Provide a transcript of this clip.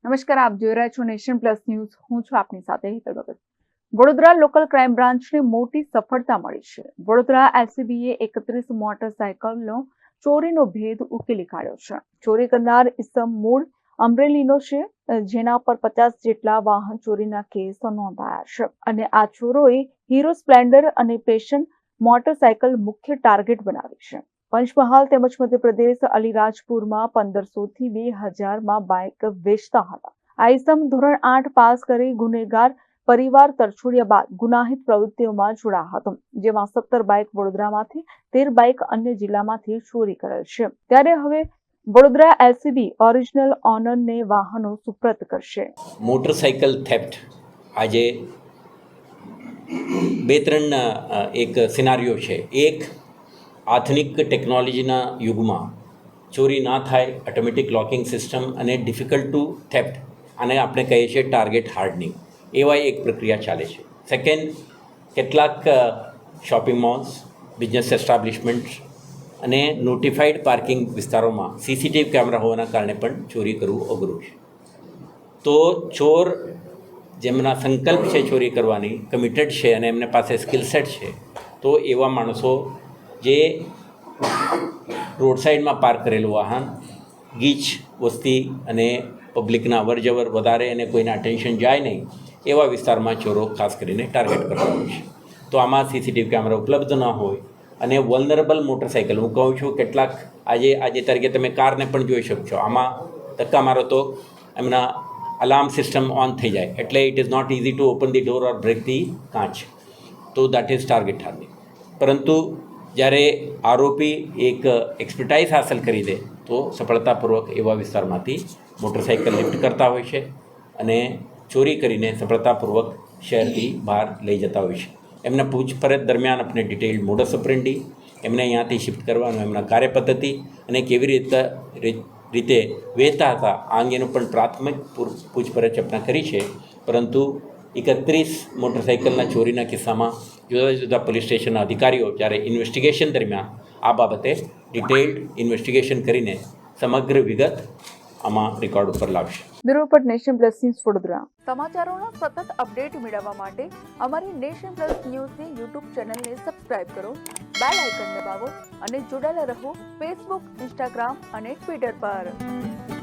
નમસ્કાર, આપ જોઈ રહ્યા છો નેશન પ્લસ ન્યૂઝ. હું છું આપની સાથે હિતલ ભગત. વડોદરા લોકલ ક્રાઇમ બ્રાન્ચને મોટી સફળતા મળી છે. વડોદરા એલસીબીએ 31 મોટરસાયકલનો ચોરીનો ભેદ ઉકેલી કાઢ્યો છે. ચોરી કરનાર ઇસમ મૂળ અમરેલીનો છે, જેના પર 50 જેટલા વાહન ચોરીના કેસ નોંધાયા છે અને આ ચોરોએ હીરો સ્પ્લેન્ડર અને પેશન મોટરસાયકલ મુખ્ય ટાર્ગેટ બનાવી છે. પંચમહાલ તેમજ મધ્યપ્રદેશ અલીરાજપુરમાં 1500 થી 2000 બાઇક વેચતા હતા. આ ઇસમ ધોરણ 8 પાસ કરી ગુનેગાર પરિવાર તરછોડ્યા બાદ ગુનાહિત પ્રવૃત્તિઓમાં જોડાયો હતો, જેમાં 17 બાઇક વડોદરામાંથી, 13 બાઇક અન્ય જિલ્લામાંથી ચોરી કરેલ છે. ત્યારે હવે વડોદરા એલસીબી ઓરિજિનલ ઓનરને વાહનો સુપ્રત કરશે. મોટરસાઇકલ થેફ્ટ આજે બે ત્રણ એક સિનારીઓ છે. એક, આધુનિક ટેકનોલોજીના યુગમાં ચોરી ના થાય, ઓટોમેટિક લોકિંગ સિસ્ટમ અને ડિફિકલ્ટ ટુ થેફ્ટ, આને આપણે કહીએ છીએ ટાર્ગેટ હાર્ડનિંગ, એવા એક પ્રક્રિયા ચાલે છે. સેકન્ડ, કેટલાક શોપિંગ મોલ્સ, બિઝનેસ એસ્ટાબ્લિશમેન્ટ અને નોટિફાઈડ પાર્કિંગ વિસ્તારોમાં સીસીટીવી કેમેરા હોવાના કારણે પણ ચોરી કરવું અઘરું છે. તો ચોર જેમના સંકલ્પ છે ચોરી કરવાની, કમિટેડ છે અને એમને પાસે સ્કિલ સેટ છે, તો એવા માણસો જે રોડ સાઈડમાં પાર્ક કરેલું વાહન, ગીચ વસ્તી અને પબ્લિકના અવરજવર વધારે અને કોઈના અટેન્શન જાય નહીં એવા વિસ્તારમાં ચોરો ખાસ કરીને ટાર્ગેટ કરતા હોય છે. તો આમાં સીસીટીવી કેમેરા ઉપલબ્ધ ન હોય અને વલ્નરેબલ મોટરસાઇકલ, હું કહું છું કેટલાક આજે તરીકે તમે કારને પણ જોઈ શકશો, આમાં ધક્કા મારો તો એમના અલાર્મ સિસ્ટમ ઓન થઈ જાય, એટલે it is not easy to open the door or break the કાચ. તો દેટ ઇઝ ટાર્ગેટ હાર્ડનિંગ. પરંતુ જ્યારે આરોપી એક એક્સપર્ટાઇઝ હાંસલ કરી દે તો સફળતાપૂર્વક એવા વિસ્તારમાંથી મોટરસાઇકલ લિફ્ટ કરતા હોય છે અને ચોરી કરીને સફળતાપૂર્વક શહેરથી બહાર લઈ જતા હોય છે. એમના પૂછપરછ દરમિયાન આપણે ડિટેઇલ્ડ મોડસ ઓપરેન્ડી, એમને અહીંયાથી શિફ્ટ કરવાનું એમના કાર્યપદ્ધતિ અને કેવી રીતે વહેતા હતા આ અંગેનું પણ પ્રાથમિક પૂછપરછ આપણે કરી છે. પરંતુ 31 મોટરસાઇકલના ચોરીના કિસ્સામાં જુદા જુદા પોલીસ સ્ટેશનના અધિકારીઓ જ્યારે ઇન્વેસ્ટિગેશન દરમિયાન આ બાબતે ડિટેઇલ્ડ ઇન્વેસ્ટિગેશન કરીને સમગ્ર વિગત આમાં રેકોર્ડ ઉપર લાવશે. Bureau report, nation plus news, Vadodara. સમાચારોના સતત અપડેટ મેળવવા માટે અમારી નેશન પ્લસ ન્યૂઝની યુટ્યુબ ચેનલને સબસ્ક્રાઇબ કરો, બેલ આઇકન દબાવો અને જોડાયેલા રહો ફેસબુક, ઇન્સ્ટાગ્રામ અને ટ્વિટર પર.